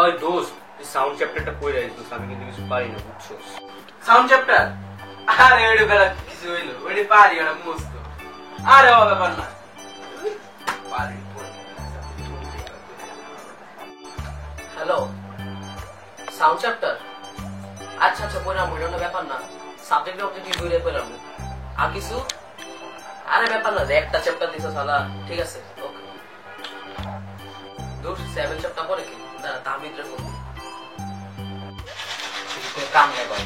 হয় দোস্ত সাউন্ড চ্যাপ্টারটা পড়ে রাখিস দোস্ত, আমি কিন্তু কিছু পারি না বুঝছো। সাউন্ড চ্যাপ্টার আরে ওইটা বেলা কিছু হইলো, ওইটা পারি, ওটা মস্ত। আরে ও ব্যাপার না, পারি। Hello, sound chapter? আচ্ছা আচ্ছা, পড়লাম, ওইটা ব্যাপার না। সাবজেক্ট অবজেক্টিভ দুইটা পড়লাম। আর কিছু? আরে ব্যাপার না, একটা চ্যাপ্টার দিছো শালা। ঠিক আছে, ওকে। দোস্ত 7 চ্যাপ্টার পরে কি? দাঁড়া, তার ভিতরে করবো। কাম নেই ভাই।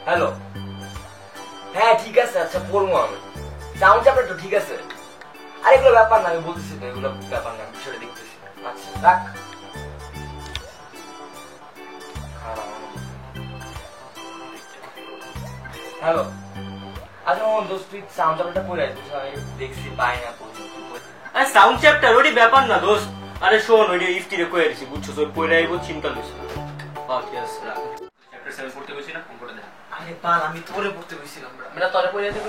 হ্যালো, হ্যাঁ ঠিক আছে, আচ্ছা পড়বো আমি। সাউন্ড চ্যাপ্টার তো ঠিক আছে। আরে এগুলো ব্যাপার না, আমি বলতেছি তো, এগুলো ব্যাপার না, বিষয়টা দেখতেছি। আচ্ছা রাখ। হ্যালো, আচ্ছা মোহন দোস্ত, তুই সাউন্ড চ্যাপ্টারটা পড়ে আসবি, আমি দেখছি পাই না। আরে সাউন্ড চ্যাপ্টার ওইটি ব্যাপার না দোস্ত। আরে শোন, ওইটি ইফতিরে কয়ে দিছি বুঝছো, ওই পড়ে আইবো, চিন্তা লইছ। ঠিক আছে রাখ। চ্যাপ্টার 7 পড়তে কইছি না, অঙ্কটা দে। আরে পাল, আমি তোরে পড়তে কইছিলাম। মেরা তোরে পড়ে দেব।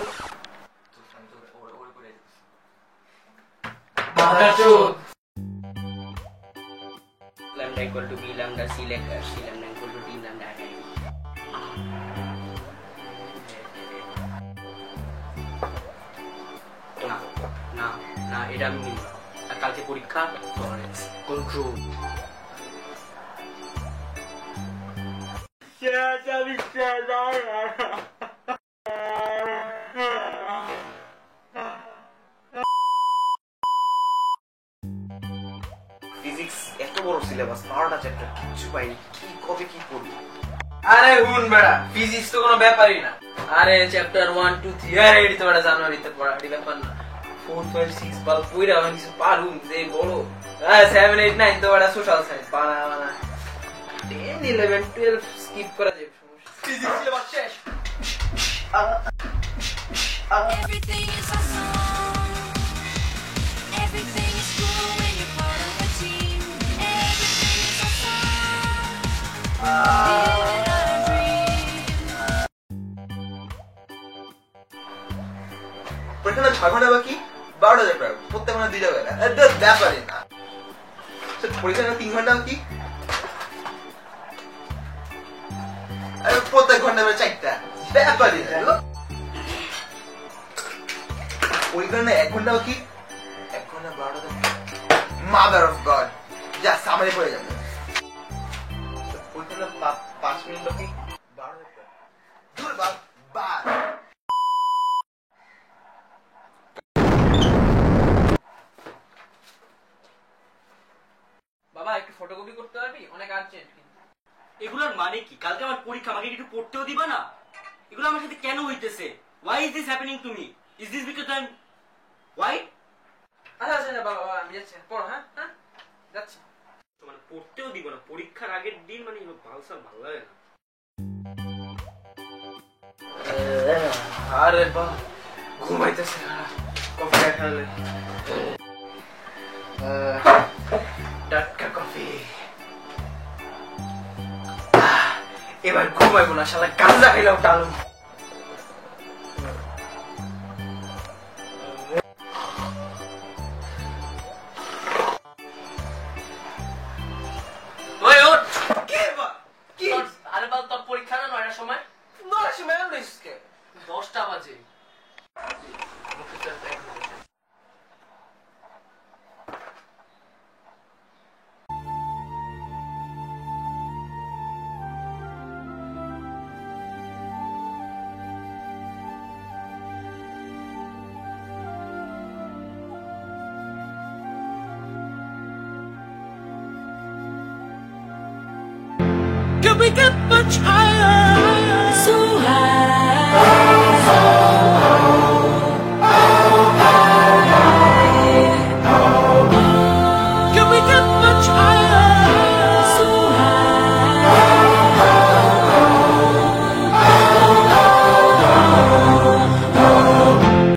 বাদাচুদ lambda equal to b lambda c lambda c lambda equal to d lambda i. না না না, এটা আমি নিব। আর কালকে পরীক্ষা, টলারেন্স কন্ট্রোল। ফিজিক্স এত বড় সিলেবাস, 12টা চ্যাপ্টার, কিছু পাইনি। কি কবে কি পড়বো? আরে হুন বেড়া, ফিজিক্স তো কোনো ব্যাপারই না। আরে চ্যাপ্টার 1 2 3 আরে এডি তো বেড়া জানুয়ারিতে পড়া, এডি ব্যাপার না। 4 5 6 পাল পুরা আমি কিছু পারুম যে বড়। 7 8 9 তো বেড়া সোশ্যাল সায়েন্স পানা মানা। 10 11 12 স্কিপ করা যাবে, সমস্যা। ফিজিক্স সিলেবাস শেষ। Everything is awesome. Everything is cool when you're part of a team. Everything is awesome. Living our dream. পরীক্ষাটা 6 ঘন্টা বাকি, 12টা চ্যাপ্টার, প্রত্যেক ঘন্টা 2টা করে। এটা ব্যাপারই না। পরীক্ষাটা 3 ঘন্টা বাকি, প্রত্যেক ঘন্টা 4টা, ব্যাপারই না। পরীক্ষাটা 1 ঘন্টা বাকি, 1 ঘন্টা 12টা। মাদার অফ গড, যা সামনে পড়ে যাবে। পরীক্ষাটা 5 মিনিট বাকি, 12টা। দূর বাবা। বাবা একটু ফটোকপি করতে পারবি? অনেক আর্জেন্ট। এগুলোর মানে কি? কালকে আমার পরীক্ষা, আমাকে একটু পড়তেও দিবা না? এগুলো আমার সাথে কেন হইতেছে? Why is this happening to me? Is this because I'm white? আচ্ছা আচ্ছা বাবা, বাবা আমি যাচ্ছি, পড়ো। হ্যাঁ হ্যাঁ যাচ্ছি। মানে পড়তেও দিব না, পরীক্ষার আগের দিন, মানে ভালসাল ভালো লাগে না। আরে বা ঘুমাইতেছে, কফি খাইলে টাটকা কফি। এবার ঘুমাইবো না, শালা গাঁজা খাইলাম টালু। আরে বাল, তোর পরীক্ষা না 9টার সময়? 9টার সময় আনলিসকে 10টা বাজে। Could we get much higher? So high.